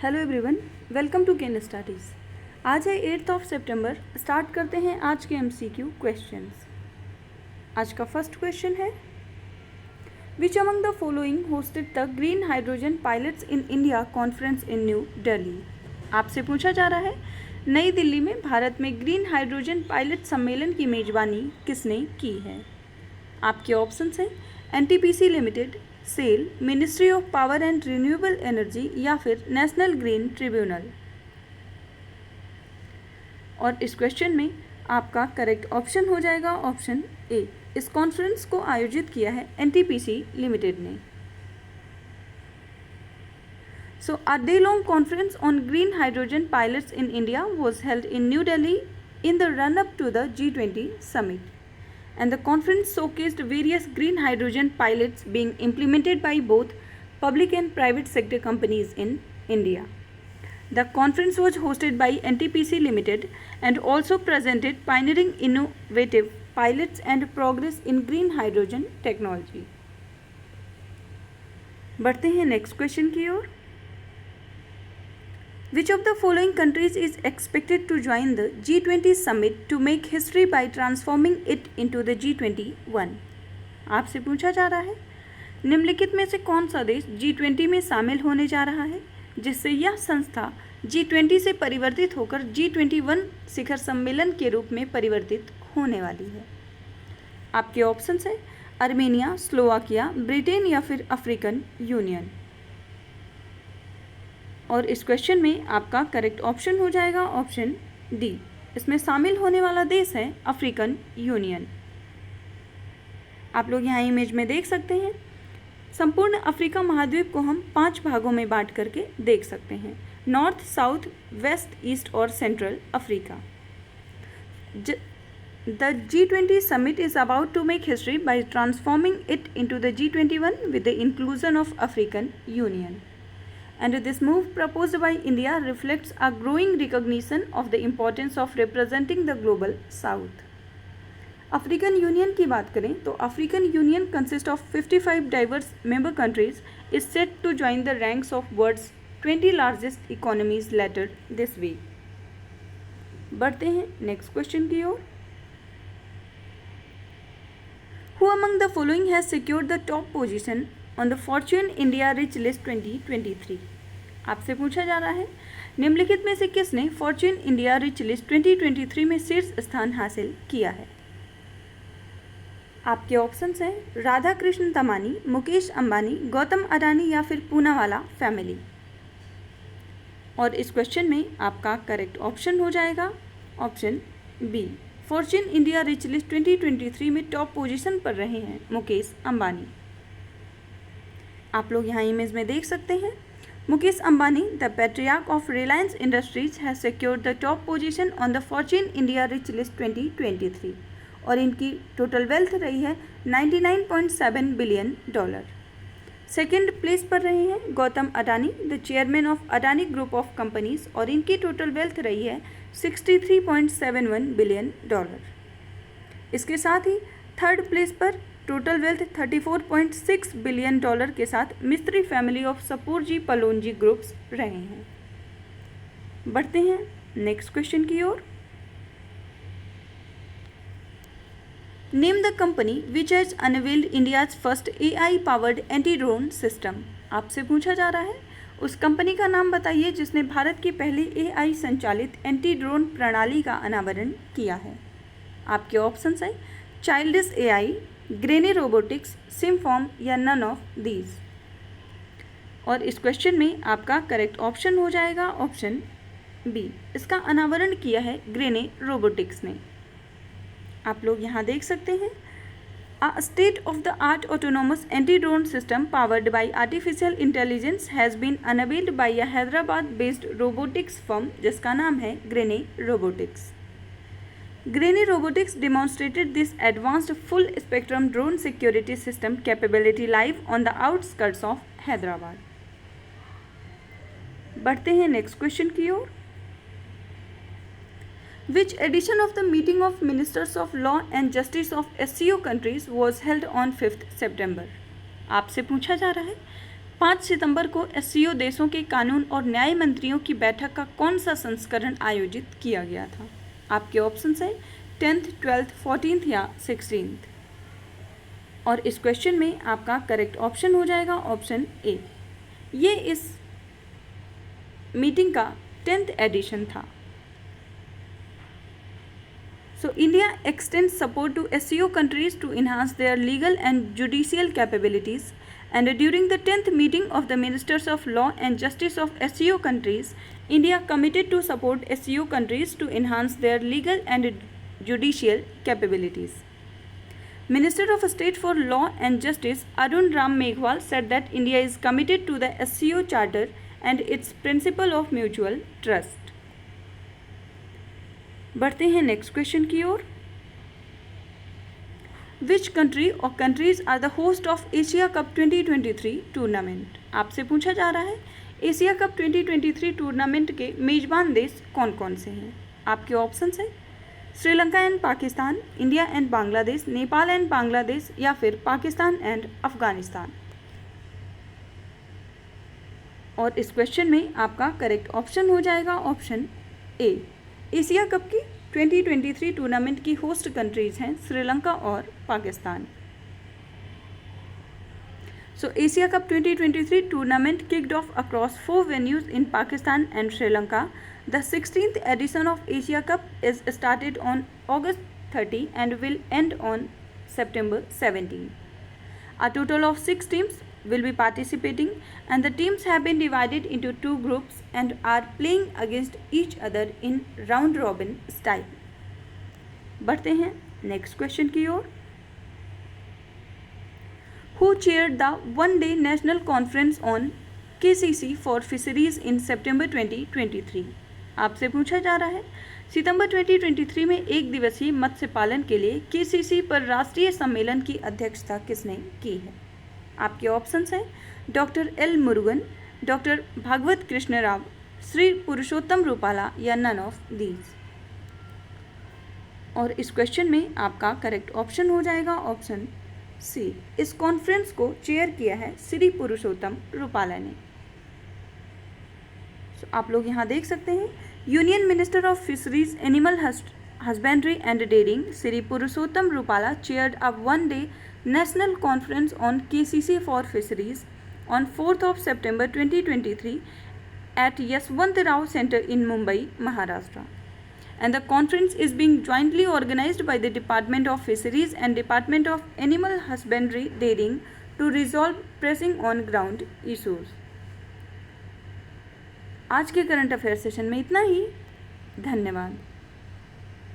Hello everyone, welcome to Ken studies. आज है 8 सितंबर। Start करते हैं आज के MCQ क्वेश्चंस। आज का फर्स्ट क्वेश्चन है, which among the following hosted the green hydrogen pilots in India conference in New Delhi. आपसे पूछा जा रहा है, नई दिल्ली में भारत में ग्रीन हाइड्रोजन पायलट सम्मेलन की मेजबानी किसने की है। आपके ऑप्शंस हैं NTPC limited, SAIL, ministry of power and renewable energy या फिर नेशनल ग्रीन ट्रिब्यूनल। और इस क्वेश्चन में आपका करेक्ट ऑप्शन हो जाएगा ऑप्शन ए। इस कॉन्फ्रेंस को आयोजित किया है NTPC लिमिटेड ने। So a day long conference on green hydrogen pilots in India was held in New Delhi in the run-up to the G20 summit, and the conference showcased various green hydrogen pilots being implemented by both public and private sector companies in India. The conference was hosted by NTPC Limited and also presented pioneering innovative pilots and progress in green hydrogen technology. बढ़ते हैं next question की ओर। Which of the following countries is expected to join the G20 summit to make history by transforming it into the G21? आपसे पूछा जा रहा है, निम्नलिखित में से कौन सा देश G20 में शामिल होने जा रहा है जिससे यह संस्था G20 से परिवर्तित होकर G21 शिखर सम्मेलन के रूप में परिवर्तित होने वाली है। आपके ऑप्शंस हैं आर्मेनिया, स्लोवाकिया, ब्रिटेन या फिर अफ्रीकन यूनियन। और इस क्वेश्चन में आपका करेक्ट ऑप्शन हो जाएगा ऑप्शन डी। इसमें शामिल होने वाला देश है अफ्रीकन यूनियन। आप लोग यहाँ इमेज में देख सकते हैं, संपूर्ण अफ्रीका महाद्वीप को हम 5 भागों में बांट करके देख सकते हैं, नॉर्थ, साउथ, वेस्ट, ईस्ट और central Africa. The G20 summit is about to make history by transforming it into the G21 with the inclusion of African Union. And this move proposed by India reflects a growing recognition of the importance of representing the global South. African Union की बात करें तो African Union consist of 55 diverse member countries is set to join the ranks of world's 20 largest economies later this week. बढ़ते हैं next question की ओर। Who among the following has secured the top position on the Fortune India Rich List 2023? आपसे पूछा जा रहा है, निम्नलिखित में से किसने फॉर्च्यून इंडिया रिच लिस्ट 2023 में शीर्ष स्थान हासिल किया है। आपके ऑप्शंस हैं राधा कृष्ण तमानी, मुकेश अंबानी, गौतम अडानी या फिर पूनावाला फैमिली। और इस क्वेश्चन में आपका करेक्ट ऑप्शन हो जाएगा option B. Fortune India rich list 2023 में टॉप पोजीशन पर रहे हैं मुकेश अंबानी। आप लोग यहाँ इमेज में देख सकते हैं, Mukesh Ambani the patriarch of Reliance industries has secured the top position on the Fortune India rich list 2023 और इनकी टोटल वेल्थ रही है $99.7 बिलियन। सेकेंड प्लेस पर रहे हैं Gautam Adani the chairman of Adani group of companies और इनकी टोटल वेल्थ रही है $63.71 बिलियन। इसके साथ ही थर्ड प्लेस पर टोटल वेल्थ $34.6 बिलियन के साथ Mistry family of Shapoorji Pallonji groups रहे हैं। बढ़ते हैं नेक्स्ट क्वेश्चन की ओर। Name the company which has unveiled India's first AI powered anti drone system. आपसे पूछा जा रहा है, उस कंपनी का नाम बताइए जिसने भारत की पहली AI संचालित एंटी ड्रोन प्रणाली का अनावरण किया है। आपके ऑप्शंस हैं चाइल्डिश AI, ग्रेनी रोबोटिक्स, सिमफॉर्म या नन ऑफ दीज। और इस क्वेश्चन में आपका करेक्ट ऑप्शन हो जाएगा ऑप्शन बी। इसका अनावरण किया है ग्रेनी रोबोटिक्स ने। आप लोग यहाँ देख सकते हैं, a state of the art autonomous anti drone system powered by artificial intelligence has been unveiled by a Hyderabad based robotics firm जिसका नाम है Greni robotics. Greni Robotics demonstrated this advanced full-spectrum drone security system capability live on the outskirts of Hyderabad. बढ़ते हैं next question की ओर। Which edition of the meeting of Ministers of Law and Justice of SCO countries was held on 5th September? आपसे पूछा जा रहा है, 5 सितंबर को SCO देशों के कानून और न्याय मंत्रियों की बैठक का कौन सा संस्करण आयोजित किया गया था? आपके ऑप्शंस हैं 10th, 12th, 14th या 16th। और इस क्वेश्चन में आपका करेक्ट ऑप्शन हो जाएगा ऑप्शन ए। ये इस मीटिंग का 10th एडिशन था। So India extends support to SCO countries to enhance their legal and judicial capabilities, and during the 10th meeting of the Ministers of Law and Justice of SCO countries, India committed to support SCO countries to enhance their legal and judicial capabilities. Minister of State for Law and Justice Arun Ram Meghwal said that India is committed to the SCO Charter and its principle of mutual trust. बढ़ते हैं next question की ओर। Which country और countries are the host of Asia cup 2023 tournament? आपसे पूछा जा रहा है एशिया कप 2023 टूर्नामेंट के मेजबान देश कौन कौन से हैं? आपके ऑप्शंस हैं Sri Lanka and Pakistan, India and Bangladesh, Nepal and Bangladesh या फिर पाकिस्तान एंड अफगानिस्तान। और इस क्वेश्चन में आपका करेक्ट ऑप्शन हो जाएगा ऑप्शन ए। एशिया कप की 2023 टूर्नामेंट की होस्ट कंट्रीज हैं श्रीलंका और पाकिस्तान। सो Asia cup 2023 tournament kicked off across 4 venues in Pakistan and Sri Lanka. The 16th edition of Asia Cup is started on August 30 and will end on September 17. A total of 6 teams will be participating, and the teams have been divided into 2 groups and are playing against each other in round robin style. बढ़ते हैं next question की ओर। Who chaired the one-day national conference on KCC for fisheries in September 2023? आपसे पूछा जा रहा है सितंबर 2023 में एक दिवसीय मत्स्य पालन के लिए KCC पर राष्ट्रीय सम्मेलन की अध्यक्षता किसने की है? आपके ऑप्शंस हैं doctor L Murugan, doctor Bhagwat Krishna Rao, Shri Purushottam Rupala या नन ऑफ दीज। और इस क्वेश्चन में आपका करेक्ट ऑप्शन हो जाएगा ऑप्शन सी। इस कॉन्फ्रेंस को चेयर किया है श्री पुरुषोत्तम रूपाला ने। आप लोग यहाँ देख सकते हैं union minister of fisheries, animal husbandry and dairying Shri Purushottam Rupala chaired a one-day national conference on KCC for fisheries on 4th of September 2023 at Yashwant Rao Center in Mumbai, Maharashtra. And the conference is being jointly organized by the Department of Fisheries and Department of Animal Husbandry Dairying to resolve pressing on ground issues. आज के current affair session में इतना ही। धन्यवाद।